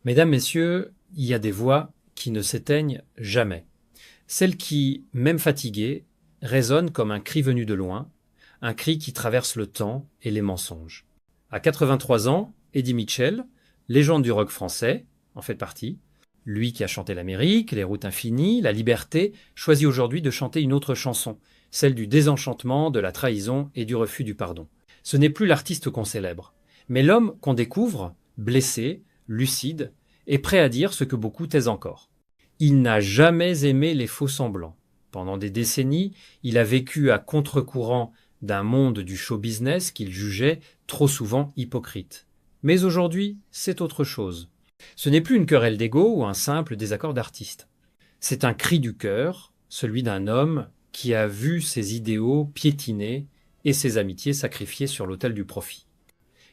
Mesdames, Messieurs, il y a des voix qui ne s'éteignent jamais. Celles qui, même fatiguées, résonnent comme un cri venu de loin, un cri qui traverse le temps et les mensonges. À 83 ans, Eddie Mitchell, légende du rock français, en fait partie. Lui qui a chanté l'Amérique, les routes infinies, la liberté, choisit aujourd'hui de chanter une autre chanson, celle du désenchantement, de la trahison et du refus du pardon. Ce n'est plus l'artiste qu'on célèbre, mais l'homme qu'on découvre, blessé, lucide, et prêt à dire ce que beaucoup taisent encore. Il n'a jamais aimé les faux-semblants. Pendant des décennies, il a vécu à contre-courant d'un monde du show-business qu'il jugeait trop souvent hypocrite. Mais aujourd'hui, c'est autre chose. Ce n'est plus une querelle d'ego ou un simple désaccord d'artiste. C'est un cri du cœur, celui d'un homme qui a vu ses idéaux piétinés et ses amitiés sacrifiées sur l'autel du profit.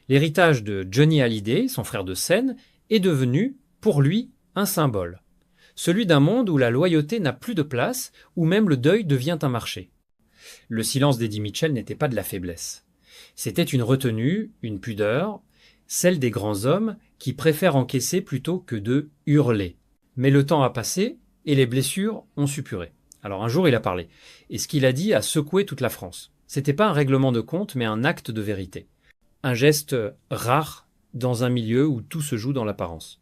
L'héritage de Johnny Hallyday, son frère de scène, est devenu, pour lui, un symbole. Celui d'un monde où la loyauté n'a plus de place, où même le deuil devient un marché. Le silence d'Eddie Mitchell n'était pas de la faiblesse. C'était une retenue, une pudeur, celle des grands hommes qui préfèrent encaisser plutôt que de hurler. Mais le temps a passé et les blessures ont suppuré. Alors un jour il a parlé, et ce qu'il a dit a secoué toute la France. C'était pas un règlement de compte, mais un acte de vérité. Un geste rare dans un milieu où tout se joue dans l'apparence.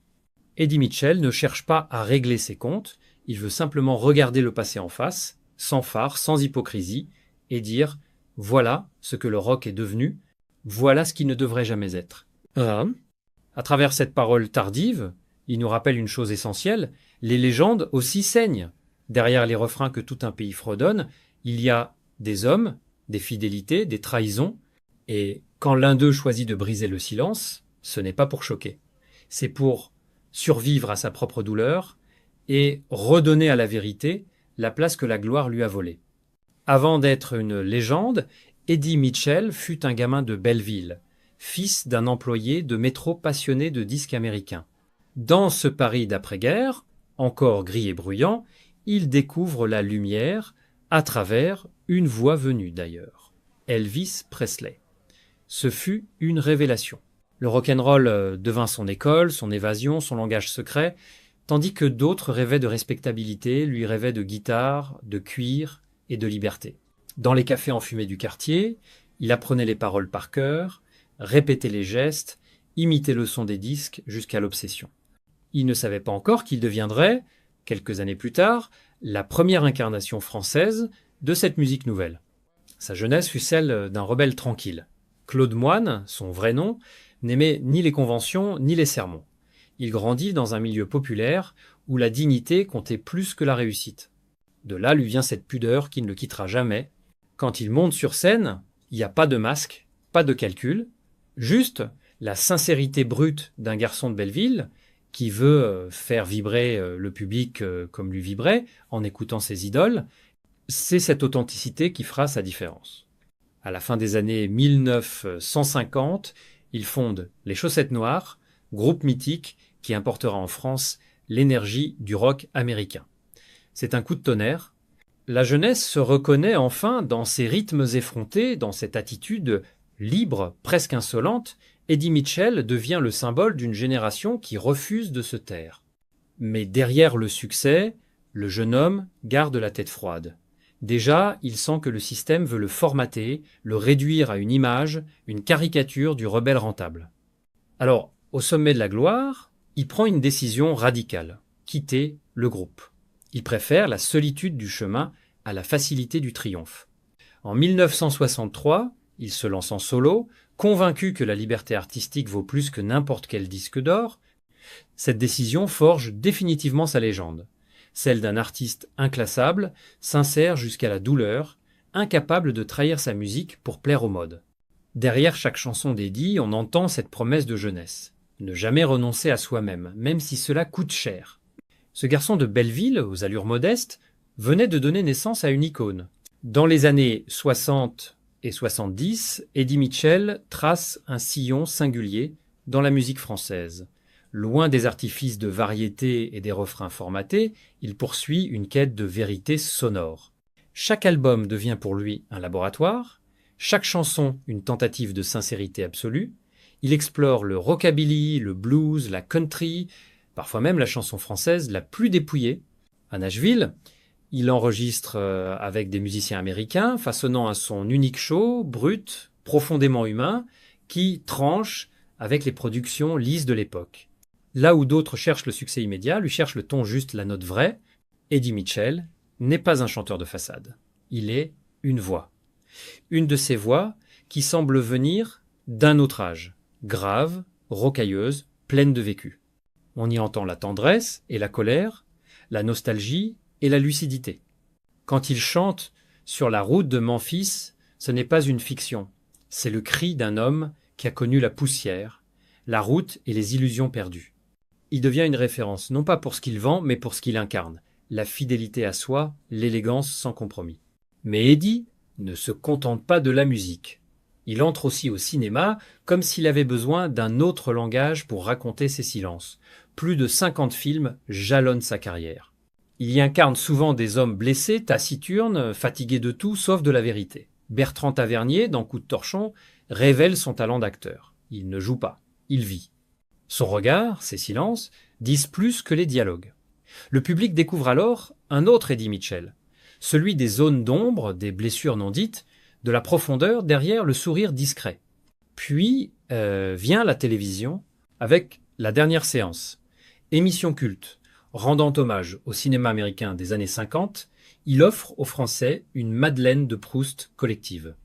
Eddie Mitchell ne cherche pas à régler ses comptes, il veut simplement regarder le passé en face, sans phare, sans hypocrisie, et dire « voilà ce que le rock est devenu, voilà ce qui ne devrait jamais être ». À travers cette parole tardive, il nous rappelle une chose essentielle, les légendes aussi saignent. Derrière les refrains que tout un pays fredonne, il y a des hommes, des fidélités, des trahisons, et quand l'un d'eux choisit de briser le silence, ce n'est pas pour choquer. C'est pour survivre à sa propre douleur et redonner à la vérité la place que la gloire lui a volée. Avant d'être une légende, Eddie Mitchell fut un gamin de Belleville, fils d'un employé de métro passionné de disques américains. Dans ce Paris d'après-guerre, encore gris et bruyant, il découvre la lumière à travers une voix venue d'ailleurs, Elvis Presley. Ce fut une révélation. Le rock'n'roll devint son école, son évasion, son langage secret, tandis que d'autres rêvaient de respectabilité, lui rêvaient de guitare, de cuir et de liberté. Dans les cafés enfumés du quartier, il apprenait les paroles par cœur, répétait les gestes, imitait le son des disques jusqu'à l'obsession. Il ne savait pas encore qu'il deviendrait, quelques années plus tard, la première incarnation française de cette musique nouvelle. Sa jeunesse fut celle d'un rebelle tranquille. Claude Moine, son vrai nom, n'aimait ni les conventions ni les sermons. Il grandit dans un milieu populaire où la dignité comptait plus que la réussite. De là lui vient cette pudeur qui ne le quittera jamais. Quand il monte sur scène, il n'y a pas de masque, pas de calcul, juste la sincérité brute d'un garçon de Belleville qui veut faire vibrer le public comme lui vibrait en écoutant ses idoles. C'est cette authenticité qui fera sa différence. À la fin des années 1950, il fonde les Chaussettes Noires, groupe mythique qui importera en France l'énergie du rock américain. C'est un coup de tonnerre. La jeunesse se reconnaît enfin dans ces rythmes effrontés, dans cette attitude libre, presque insolente. Eddie Mitchell devient le symbole d'une génération qui refuse de se taire. Mais derrière le succès, le jeune homme garde la tête froide. Déjà, il sent que le système veut le formater, le réduire à une image, une caricature du rebelle rentable. Alors, au sommet de la gloire, il prend une décision radicale, quitter le groupe. Il préfère la solitude du chemin à la facilité du triomphe. En 1963, il se lance en solo, convaincu que la liberté artistique vaut plus que n'importe quel disque d'or. Cette décision forge définitivement sa légende. Celle d'un artiste inclassable, sincère jusqu'à la douleur, incapable de trahir sa musique pour plaire aux modes. Derrière chaque chanson d'Eddie, on entend cette promesse de jeunesse. Ne jamais renoncer à soi-même, même si cela coûte cher. Ce garçon de Belleville, aux allures modestes, venait de donner naissance à une icône. Dans les années 60 et 70, Eddie Mitchell trace un sillon singulier dans la musique française. Loin des artifices de variété et des refrains formatés, il poursuit une quête de vérité sonore. Chaque album devient pour lui un laboratoire, chaque chanson une tentative de sincérité absolue. Il explore le rockabilly, le blues, la country, parfois même la chanson française la plus dépouillée. À Nashville, il enregistre avec des musiciens américains, façonnant un son unique chaud, brut, profondément humain, qui tranche avec les productions lisses de l'époque. Là où d'autres cherchent le succès immédiat, lui cherche le ton juste, la note vraie, Eddie Mitchell n'est pas un chanteur de façade. Il est une voix. Une de ces voix qui semble venir d'un autre âge, grave, rocailleuse, pleine de vécu. On y entend la tendresse et la colère, la nostalgie et la lucidité. Quand il chante sur la route de Memphis, ce n'est pas une fiction, c'est le cri d'un homme qui a connu la poussière, la route et les illusions perdues. Il devient une référence, non pas pour ce qu'il vend, mais pour ce qu'il incarne, la fidélité à soi, l'élégance sans compromis. Mais Eddie ne se contente pas de la musique. Il entre aussi au cinéma comme s'il avait besoin d'un autre langage pour raconter ses silences. Plus de 50 films jalonnent sa carrière. Il y incarne souvent des hommes blessés, taciturnes, fatigués de tout sauf de la vérité. Bertrand Tavernier, dans Coup de torchon, révèle son talent d'acteur. Il ne joue pas, il vit. Son regard, ses silences, disent plus que les dialogues. Le public découvre alors un autre Eddie Mitchell, celui des zones d'ombre, des blessures non dites, de la profondeur derrière le sourire discret. Puis vient la télévision avec La Dernière Séance. Émission culte, rendant hommage au cinéma américain des années 50, il offre aux Français une Madeleine de Proust collective.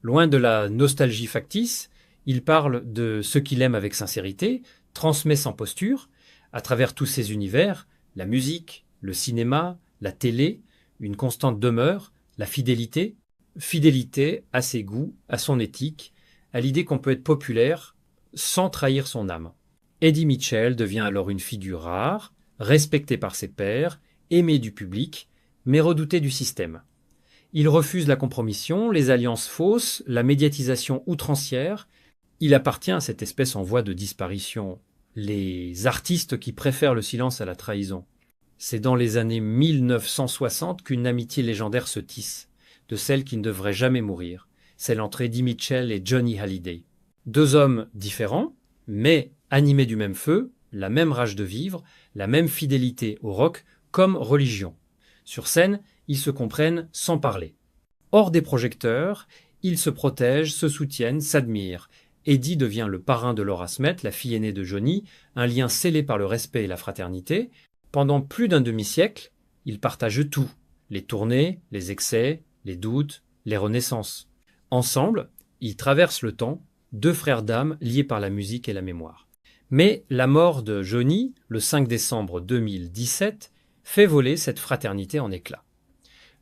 Loin de la nostalgie factice, il parle de ce qu'il aime avec sincérité, transmet sans posture, à travers tous ces univers, la musique, le cinéma, la télé, une constante demeure, la fidélité, fidélité à ses goûts, à son éthique, à l'idée qu'on peut être populaire sans trahir son âme. Eddie Mitchell devient alors une figure rare, respectée par ses pairs, aimée du public, mais redoutée du système. Il refuse la compromission, les alliances fausses, la médiatisation outrancière. Il appartient à cette espèce en voie de disparition, les artistes qui préfèrent le silence à la trahison. C'est dans les années 1960 qu'une amitié légendaire se tisse, de celle qui ne devrait jamais mourir, celle entre Eddie Mitchell et Johnny Hallyday. Deux hommes différents, mais animés du même feu, la même rage de vivre, la même fidélité au rock comme religion. Sur scène, ils se comprennent sans parler. Hors des projecteurs, ils se protègent, se soutiennent, s'admirent. Eddie devient le parrain de Laura Smith, la fille aînée de Johnny, un lien scellé par le respect et la fraternité. Pendant plus d'un demi-siècle, ils partagent tout, les tournées, les excès, les doutes, les renaissances. Ensemble, ils traversent le temps, deux frères d'âme liés par la musique et la mémoire. Mais la mort de Johnny, le 5 décembre 2017, fait voler cette fraternité en éclats.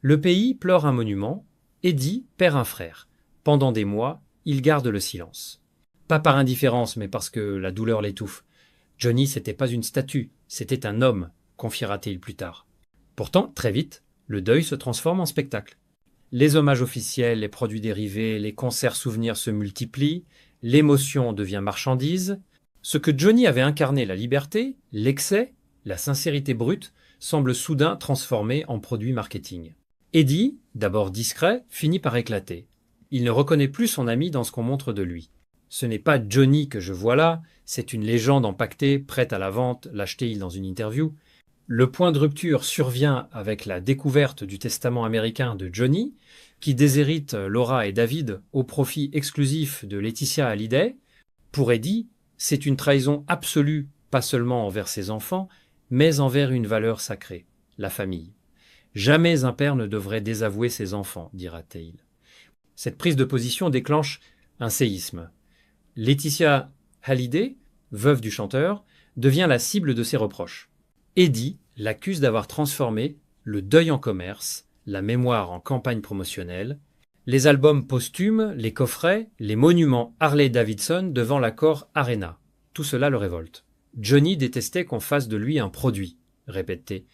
Le pays pleure un monument, Eddie perd un frère. Pendant des mois, il garde le silence. Pas par indifférence, mais parce que la douleur l'étouffe. Johnny, c'était pas une statue, c'était un homme, confiera-t-il plus tard. Pourtant, très vite, le deuil se transforme en spectacle. Les hommages officiels, les produits dérivés, les concerts souvenirs se multiplient, l'émotion devient marchandise. Ce que Johnny avait incarné, la liberté, l'excès, la sincérité brute, semble soudain transformé en produit marketing. Eddie, d'abord discret, finit par éclater. Il ne reconnaît plus son ami dans ce qu'on montre de lui. Ce n'est pas Johnny que je vois là, c'est une légende empaquetée, prête à la vente, l'achetait-il dans une interview. Le point de rupture survient avec la découverte du testament américain de Johnny, qui déshérite Laura et David au profit exclusif de Laetitia Hallyday. Pour Eddie, c'est une trahison absolue, pas seulement envers ses enfants, mais envers une valeur sacrée, la famille. Jamais un père ne devrait désavouer ses enfants, dira-t-il. Cette prise de position déclenche un séisme. Laetitia Hallyday, veuve du chanteur, devient la cible de ses reproches. Eddie l'accuse d'avoir transformé le deuil en commerce, la mémoire en campagne promotionnelle, les albums posthumes, les coffrets, les monuments Harley-Davidson devant l'accord Arena. Tout cela le révolte. Johnny détestait qu'on fasse de lui un produit, répétait.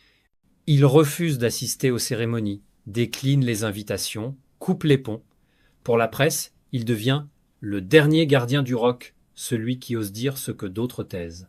Il refuse d'assister aux cérémonies, décline les invitations, coupe les ponts. Pour la presse, il devient le dernier gardien du rock, celui qui ose dire ce que d'autres taisent.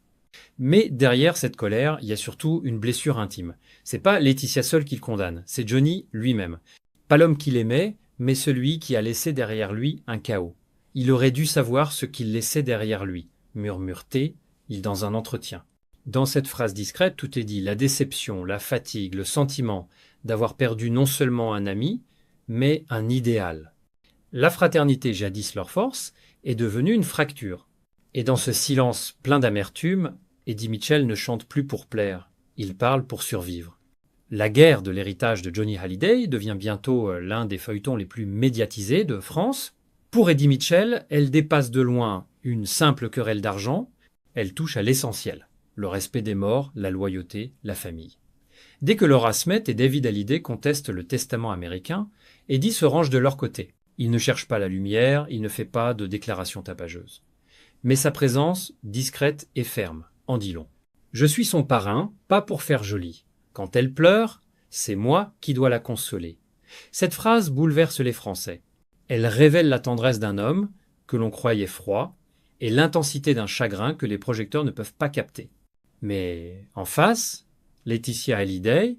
Mais derrière cette colère, il y a surtout une blessure intime. C'est pas Laetitia seule qui le condamne, c'est Johnny lui-même. Pas l'homme qu'il aimait, mais celui qui a laissé derrière lui un chaos. Il aurait dû savoir ce qu'il laissait derrière lui, murmure-t-il dans un entretien. Dans cette phrase discrète, tout est dit. La déception, la fatigue, le sentiment d'avoir perdu non seulement un ami, mais un idéal. La fraternité, jadis leur force, est devenue une fracture. Et dans ce silence plein d'amertume, Eddie Mitchell ne chante plus pour plaire, il parle pour survivre. La guerre de l'héritage de Johnny Hallyday devient bientôt l'un des feuilletons les plus médiatisés de France. Pour Eddie Mitchell, elle dépasse de loin une simple querelle d'argent, elle touche à l'essentiel, le respect des morts, la loyauté, la famille. Dès que Laura Smith et David Hallyday contestent le testament américain, Eddie se range de leur côté. Il ne cherche pas la lumière, il ne fait pas de déclarations tapageuses. Mais sa présence, discrète et ferme, en dit long. Je suis son parrain, pas pour faire joli. Quand elle pleure, c'est moi qui dois la consoler. Cette phrase bouleverse les Français. Elle révèle la tendresse d'un homme que l'on croyait froid et l'intensité d'un chagrin que les projecteurs ne peuvent pas capter. Mais en face, Laetitia Hallyday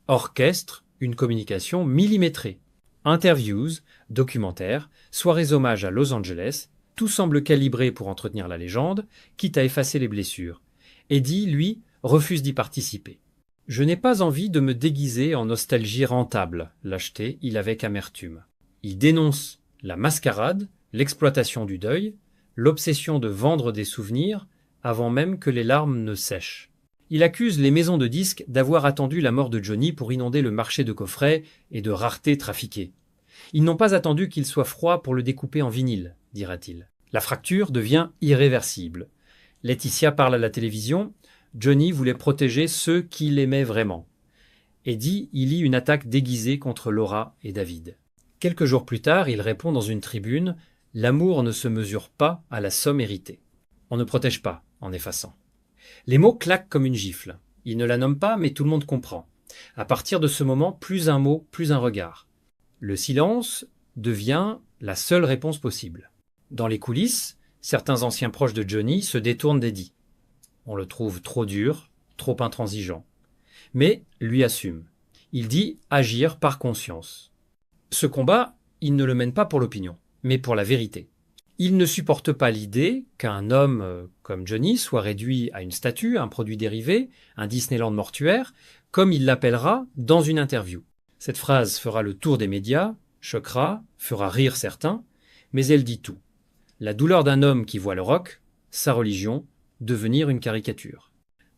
orchestre une communication millimétrée. Interviews, documentaires, soirées hommages à Los Angeles, tout semble calibré pour entretenir la légende, quitte à effacer les blessures. Eddie, lui, refuse d'y participer. Je n'ai pas envie de me déguiser en nostalgie rentable, lâcheté, il avec amertume. Il dénonce la mascarade, l'exploitation du deuil, l'obsession de vendre des souvenirs avant même que les larmes ne sèchent. Il accuse les maisons de disques d'avoir attendu la mort de Johnny pour inonder le marché de coffrets et de raretés trafiquées. Ils n'ont pas attendu qu'il soit froid pour le découper en vinyle, dira-t-il. La fracture devient irréversible. Laetitia parle à la télévision. Johnny voulait protéger ceux qui l'aimaient vraiment. Eddie y lit une attaque déguisée contre Laura et David. Quelques jours plus tard, il répond dans une tribune « L'amour ne se mesure pas à la somme héritée. On ne protège pas en effaçant. » Les mots claquent comme une gifle. Il ne la nomme pas, mais tout le monde comprend. À partir de ce moment, plus un mot, plus un regard. Le silence devient la seule réponse possible. Dans les coulisses, certains anciens proches de Johnny se détournent d'Eddie. On le trouve trop dur, trop intransigeant. Mais lui assume. Il dit agir par conscience. Ce combat, il ne le mène pas pour l'opinion, mais pour la vérité. Il ne supporte pas l'idée qu'un homme comme Johnny soit réduit à une statue, un produit dérivé, un Disneyland mortuaire, comme il l'appellera dans une interview. Cette phrase fera le tour des médias, choquera, fera rire certains, mais elle dit tout. La douleur d'un homme qui voit le rock, sa religion, devenir une caricature.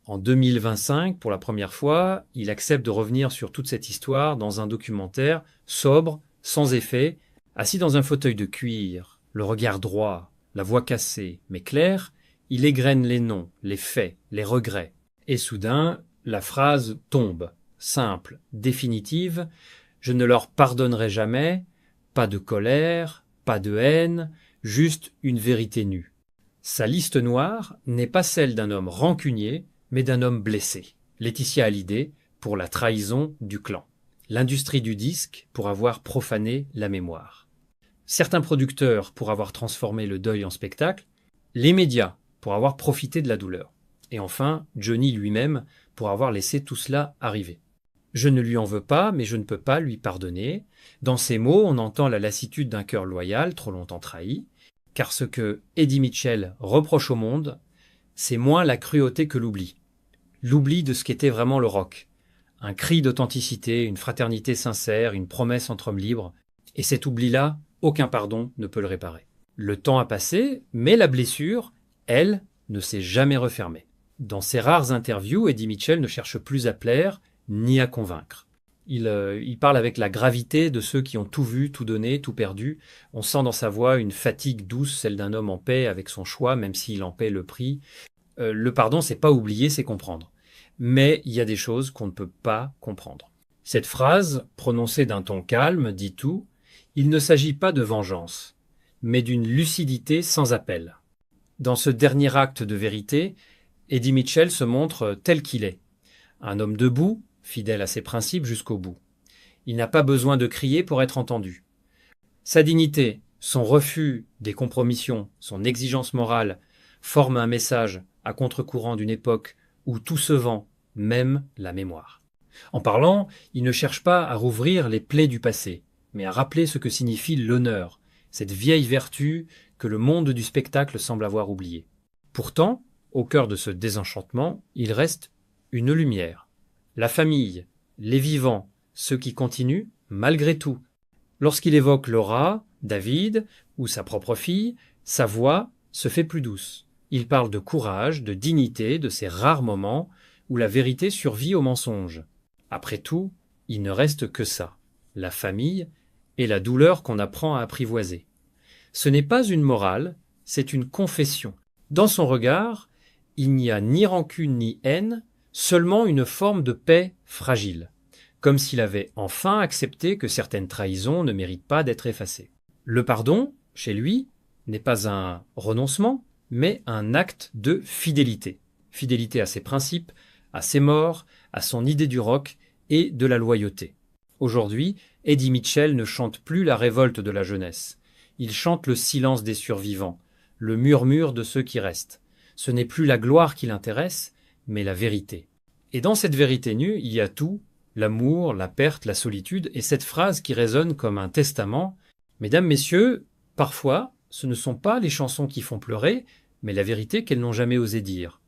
En 2025, pour la première fois, il accepte de revenir sur toute cette histoire dans un documentaire sobre, sans effet, assis dans un fauteuil de cuir, le regard droit, la voix cassée, mais claire, il égrène les noms, les faits, les regrets. Et soudain, la phrase tombe, simple, définitive, « Je ne leur pardonnerai jamais », pas de colère, pas de haine, juste une vérité nue. Sa liste noire n'est pas celle d'un homme rancunier, mais d'un homme blessé. Laetitia Hallyday pour la trahison du clan. L'industrie du disque pour avoir profané la mémoire. Certains producteurs pour avoir transformé le deuil en spectacle. Les médias pour avoir profité de la douleur. Et enfin, Johnny lui-même pour avoir laissé tout cela arriver. Je ne lui en veux pas, mais je ne peux pas lui pardonner. Dans ces mots, on entend la lassitude d'un cœur loyal, trop longtemps trahi. Car ce que Eddie Mitchell reproche au monde, c'est moins la cruauté que l'oubli. L'oubli de ce qu'était vraiment le rock. Un cri d'authenticité, une fraternité sincère, une promesse entre hommes libres. Et cet oubli-là, aucun pardon ne peut le réparer. Le temps a passé, mais la blessure, elle, ne s'est jamais refermée. Dans ses rares interviews, Eddie Mitchell ne cherche plus à plaire, ni à convaincre. Il parle avec la gravité de ceux qui ont tout vu, tout donné, tout perdu. On sent dans sa voix une fatigue douce, celle d'un homme en paix avec son choix, même s'il en paie le prix. Le pardon, c'est pas oublier, c'est comprendre. Mais il y a des choses qu'on ne peut pas comprendre. Cette phrase, prononcée d'un ton calme, dit tout. Il ne s'agit pas de vengeance, mais d'une lucidité sans appel. Dans ce dernier acte de vérité, Eddie Mitchell se montre tel qu'il est. Un homme debout, fidèle à ses principes jusqu'au bout. Il n'a pas besoin de crier pour être entendu. Sa dignité, son refus des compromissions, son exigence morale forment un message à contre-courant d'une époque où tout se vend, même la mémoire. En parlant, il ne cherche pas à rouvrir les plaies du passé, mais à rappeler ce que signifie l'honneur, cette vieille vertu que le monde du spectacle semble avoir oubliée. Pourtant, Au cœur de ce désenchantement, il reste une lumière. La famille, les vivants, ceux qui continuent, malgré tout. Lorsqu'il évoque Laura, David ou sa propre fille, sa voix se fait plus douce. Il parle de courage, de dignité, de ces rares moments où la vérité survit au mensonge. Après tout, il ne reste que ça, la famille et la douleur qu'on apprend à apprivoiser. Ce n'est pas une morale, c'est une confession. Dans son regard, il n'y a ni rancune ni haine, seulement une forme de paix fragile, comme s'il avait enfin accepté que certaines trahisons ne méritent pas d'être effacées. Le pardon, chez lui, n'est pas un renoncement, mais un acte de fidélité. Fidélité à ses principes, à ses morts, à son idée du rock et de la loyauté. Aujourd'hui, Eddie Mitchell ne chante plus la révolte de la jeunesse. Il chante le silence des survivants, le murmure de ceux qui restent. Ce n'est plus la gloire qui l'intéresse, mais la vérité. Et dans cette vérité nue, il y a tout, l'amour, la perte, la solitude, et cette phrase qui résonne comme un testament. Mesdames, messieurs, parfois, ce ne sont pas les chansons qui font pleurer, mais la vérité qu'elles n'ont jamais osé dire.